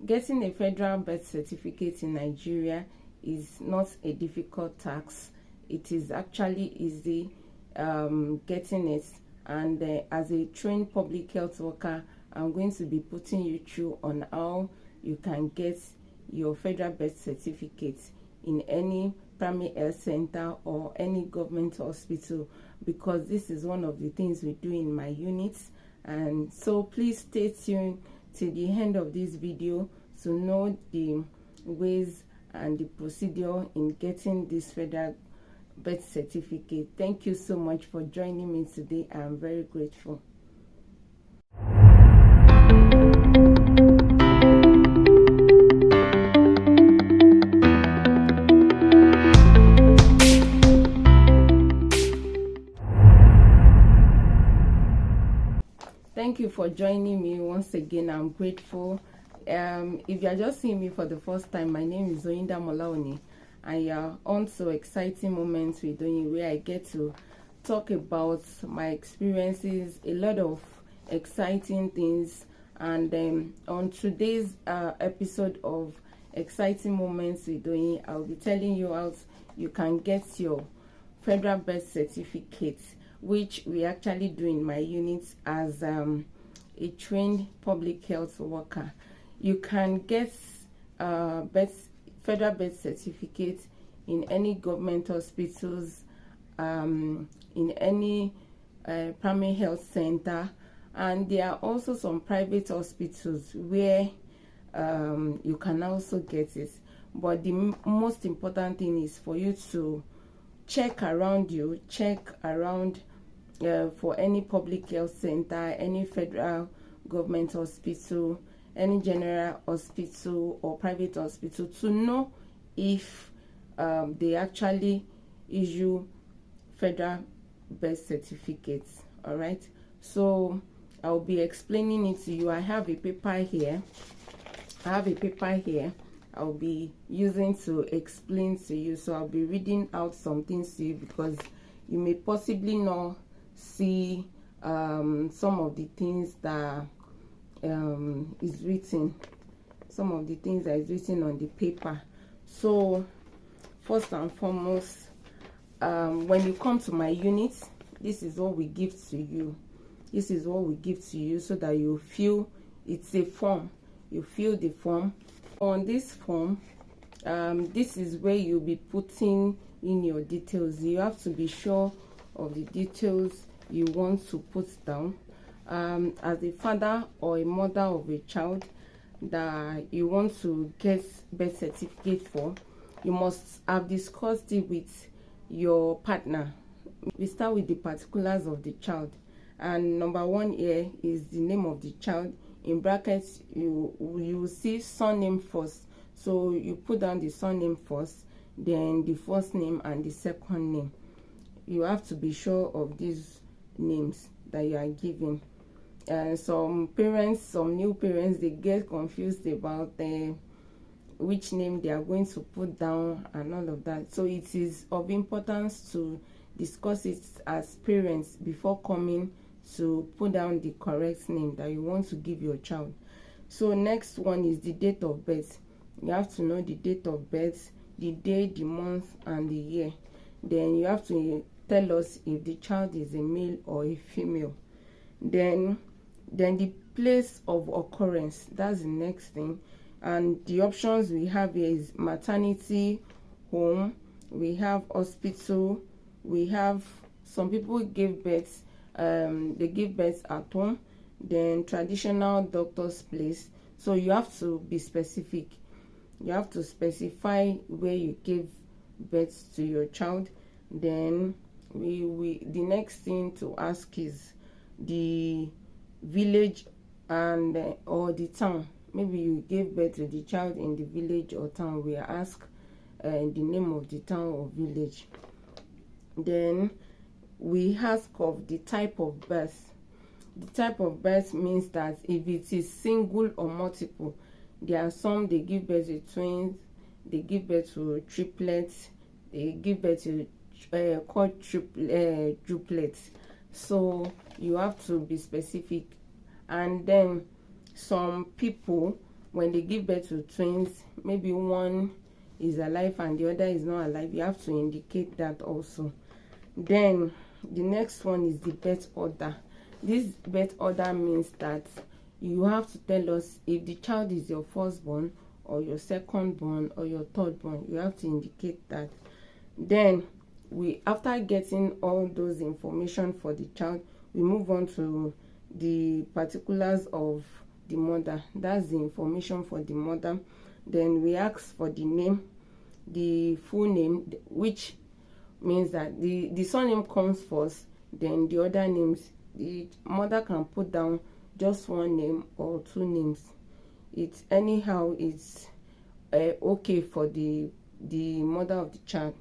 Getting a federal birth certificate in Nigeria is not a difficult task. It is actually easy getting it, and as a trained public health worker, I'm going to be putting you through on how you can get your federal birth certificate in any primary health center or any government hospital, because this is one of the things we do in my unit. And so please stay tuned to the end of this video to know the ways and the procedure in getting this federal birth certificate. Thank you so much for joining me today. I'm very grateful. Thank you for joining me once again. I'm grateful. If you are just seeing me for the first time, my name is Oyinda Molaoni, and you're on to Exciting Moments with Oyin, where I get to talk about my experiences, a lot of exciting things. And on today's episode of Exciting Moments with Oyin, I'll be telling you how you can get your federal birth certificate, which we actually do in my unit as a trained public health worker. You can get federal birth certificate in any government hospitals, in any primary health center, and there are also some private hospitals where you can also get it. But the most important thing is for you to check around for any public health center, any federal government hospital, any general hospital or private hospital, to know if they actually issue federal birth certificates. All right, so I'll be explaining it to you. I have a paper here. I'll be using to explain to you. So I'll be reading out some things to you, because you may possibly not see some of the things that is written, on the paper. So first and foremost, when you come to my unit, this is what we give to you. So that you fill, it's a form. You fill the form. On this form, this is where you'll be putting in your details. You have to be sure of the details you want to put down. As a father or a mother of a child that you want to get birth certificate for, you must have discussed it with your partner. We start with the particulars of the child, and number one here is the name of the child. In brackets, you will see surname first, so you put down the surname first, then the first name and the second name. You have to be sure of these names that you are giving. Some new parents, they get confused about which name they are going to put down and all of that. So it is of importance to discuss it as parents before coming to put down the correct name that you want to give your child. So next one is the date of birth. You have to know the date of birth, the day, the month, and the year. Then you have to tell us if the child is a male or a female. Then the place of occurrence, that's the next thing. And the options we have here is maternity, home, we have hospital, we have some people give birth, they give birth at home, then traditional doctor's place. So you have to be specific. You have to specify where you give birth to your child. Then the next thing to ask is the village and or the town. Maybe you gave birth to the child in the village or town. We ask the name of the town or village. Then we ask of the type of birth. The type of birth means that if it is single or multiple, there are some they give birth to twins, they give birth to triplets, they give birth to quadruplets. So you have to be specific. And then some people when they give birth to twins, maybe one is alive and the other is not alive, you have to indicate that also. Then the next one is the birth order. This birth order means that you have to tell us if the child is your firstborn or your secondborn or your thirdborn. You have to indicate that. Then after getting all those information for the child, we move on to the particulars of the mother. That's the information for the mother. Then we ask for the name, the full name, which means that the surname comes first, then the other names. The mother can put down just one name or two names. It's anyhow, it's okay for the mother of the child.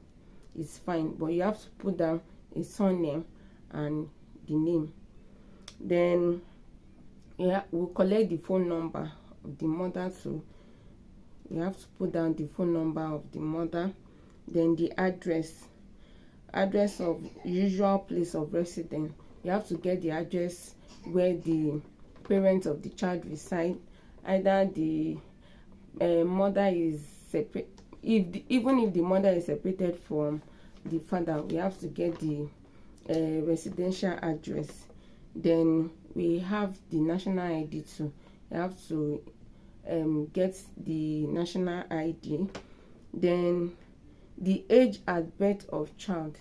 It's fine, but you have to put down a surname and the name. Then we'll collect the phone number of the mother too. You have to put down the phone number of the mother. Then the address of usual place of residence. You have to get the address where the parents of the child reside. Either the mother is separate, even if the mother is separated from the father, we have to get the residential address. Then we have the national ID too. You have to get the national ID. Then the age at birth of child.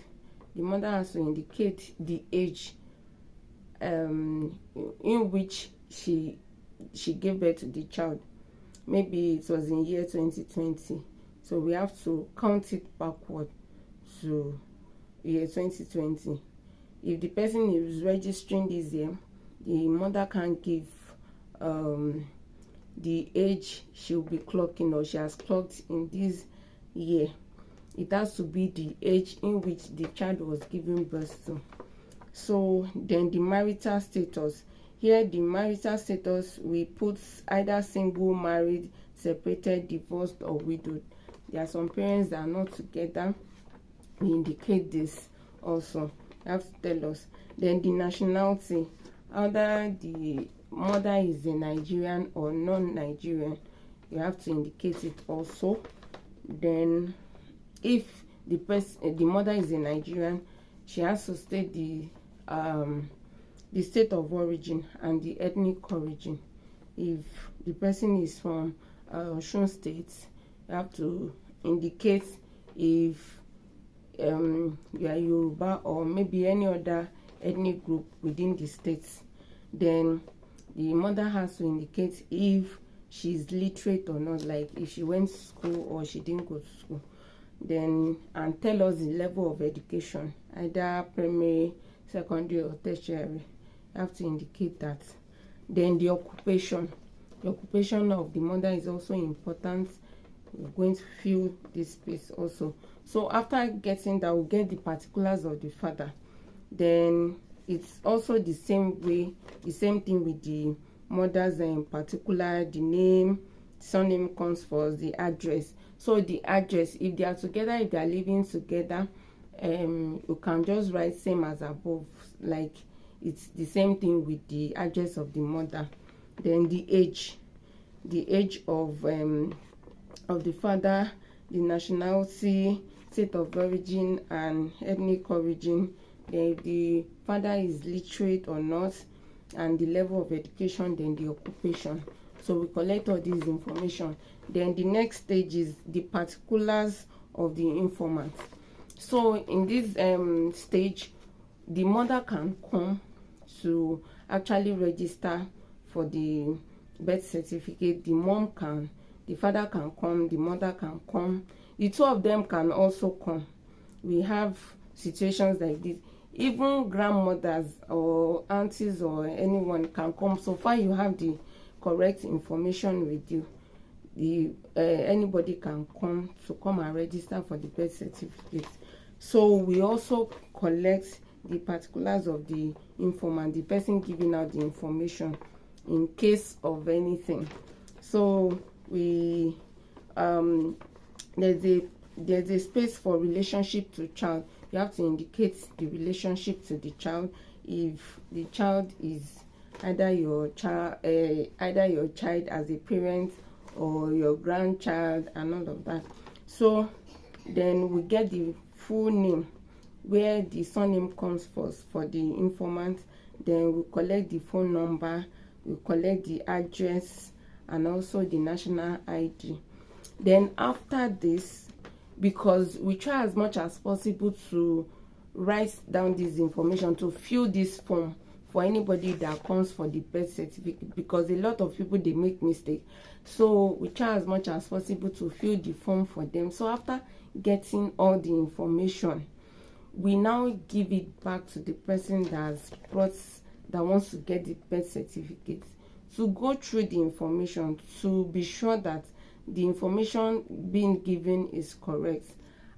The mother has to indicate the age in which she gave birth to the child. Maybe it was in year 2020, so we have to count it backward to year 2020. If the person is registering this year, the mother can give the age she'll be clocking or she has clocked in this year. It has to be the age in which the child was given birth to. So then the marital status. Here the marital status, we put either single, married, separated, divorced, or widowed. There are some parents that are not together. We indicate this also. You have to tell us. Then the nationality, either the mother is a Nigerian or non-Nigerian, you have to indicate it also. Then if the mother is a Nigerian, she has to state the state of origin and the ethnic origin. If the person is from Osun State, you have to indicate if you are Yoruba or maybe any other ethnic group within the states. Then the mother has to indicate if she's literate or not, like if she went to school or she didn't go to school. Then and tell us the level of education, either primary, secondary, or tertiary. You have to indicate that. Then the occupation of the mother is also important. We're going to fill this space also. So after getting that, we'll get the particulars of the father. Then it's also the same thing with the mother's particular. The name, surname comes first, the address. So the address, if they are together, if they are living together, you can just write same as above, like it's the same thing with the address of the mother. Then the age of the father, the nationality, state of origin, and ethnic origin. Then if the father is literate or not, and the level of education, then the occupation. So we collect all this information. Then the next stage is the particulars of the informant. So in this stage, the mother can come to actually register for the birth certificate. The father can come, the mother can come. The two of them can also come. We have situations like this. Even grandmothers or aunties or anyone can come. So far you have the correct information with you. Anybody can come and register for the birth certificate. So we also collect the particulars of the informant, the person giving out the information, in case of anything. So we there's a space for relationship to child. You have to indicate the relationship to the child. If the child is either your child as a parent or your grandchild and all of that. So then we get the full name, where the surname comes first for the informant. Then we collect the phone number, we collect the address, and also the national ID. Then after this, because we try as much as possible to write down this information, to fill this form for anybody that comes for the birth certificate, because a lot of people, they make mistakes. So we try as much as possible to fill the form for them. So after getting all the information, we now give it back to the person that wants to get the birth certificate, to go through the information, to be sure that the information being given is correct.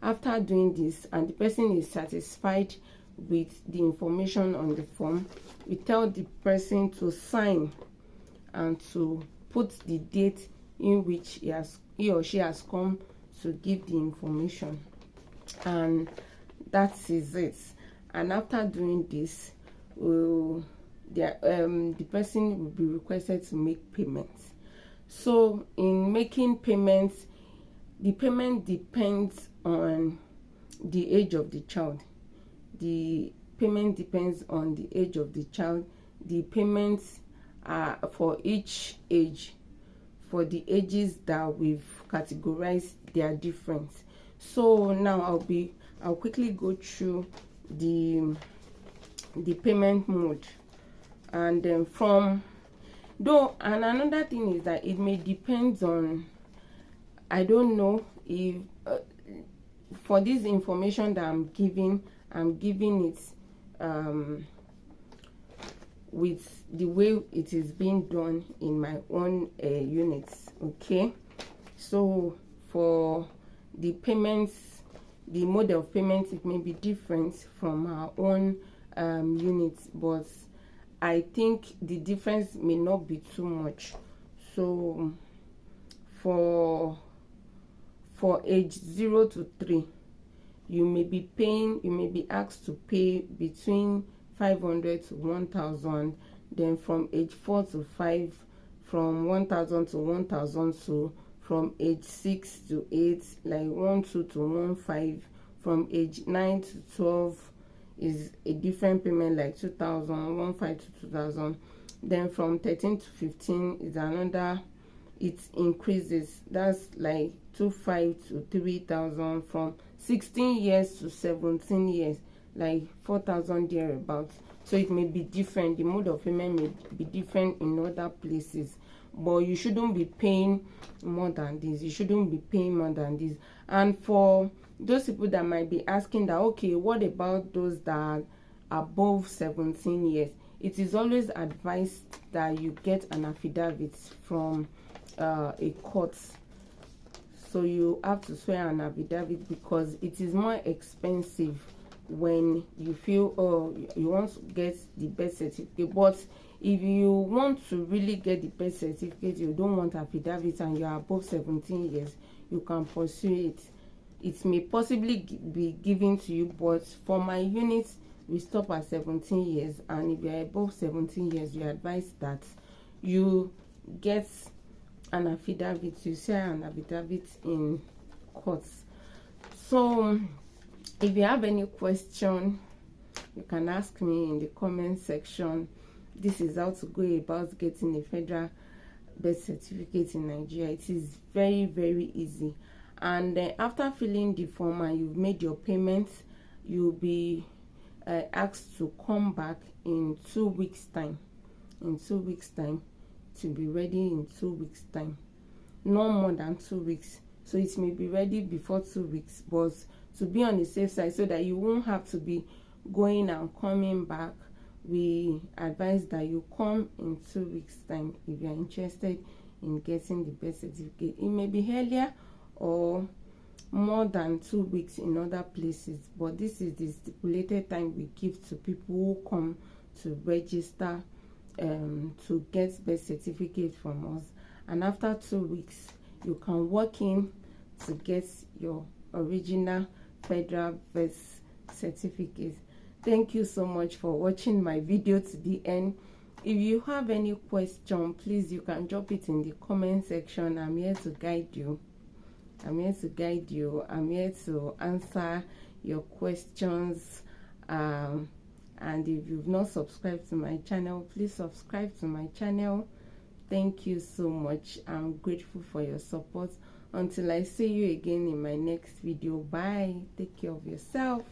After doing this, and the person is satisfied with the information on the form, we tell the person to sign and to put the date in which he or she has come to give the information, and that is it. And after doing this, the person will be requested to make payments. So in making payments, the payment depends on the age of the child. The payment depends on the age of the child. The payments are for each age. For the ages that we've categorized, they are different. So now I'll quickly go through the payment mode. And then and another thing is that it may depend on, I don't know if for this information that I'm giving it with the way it is being done in my own units. Okay, so for the payments, the mode of payment, it may be different from our own units, but I think the difference may not be too much. So for age 0 to 3, you may be asked to pay between 500 to 1,000. Then from age 4 to 5, from 1,000 to 1,002. From age 6 to 8, like 12 to 15. From age 9 to 12 is a different payment, like 2,000, 15 to 2,000. Then from 13 to 15 is another, it increases, that's like 2,500 to 3,000. From 16 years to 17 years, like 4,000 thereabouts. So it may be different, the mode of payment may be different in other places, but you shouldn't be paying more than this. You shouldn't be paying more than this. And for those people that might be asking that, okay, what about those that are above 17 years? It is always advised that you get an affidavit from a court. So you have to swear an affidavit, because it is more expensive when you feel, oh, you want to get the birth certificate. But if you want to really get the birth certificate, you don't want affidavit, and you are above 17 years, you can pursue it. It may possibly be given to you, but for my unit, we stop at 17 years. And if you are above 17 years, we advise that you get an affidavit, you say an affidavit in courts. So if you have any question, you can ask me in the comment section. This is how to go about getting a federal birth certificate in Nigeria. It is very, very easy. And after filling the form and you've made your payments, you'll be asked to come back in 2 weeks time. In 2 weeks time, to be ready in 2 weeks time, no more than 2 weeks. So it may be ready before 2 weeks, but to be on the safe side, so that you won't have to be going and coming back, we advise that you come in 2 weeks time if you are interested in getting the birth certificate. It may be earlier or more than 2 weeks in other places, but this is the stipulated time we give to people who come to register to get birth certificate from us. And after 2 weeks, you can walk in to get your original federal birth certificate. Thank you so much for watching my video to the end. If you have any question, please, you can drop it in the comment section. I'm here to guide you. I'm here to guide you. I'm here to answer your questions. And if you've not subscribed to my channel, please subscribe to my channel. Thank you so much. I'm grateful for your support. Until I see you again in my next video. Bye. Take care of yourself.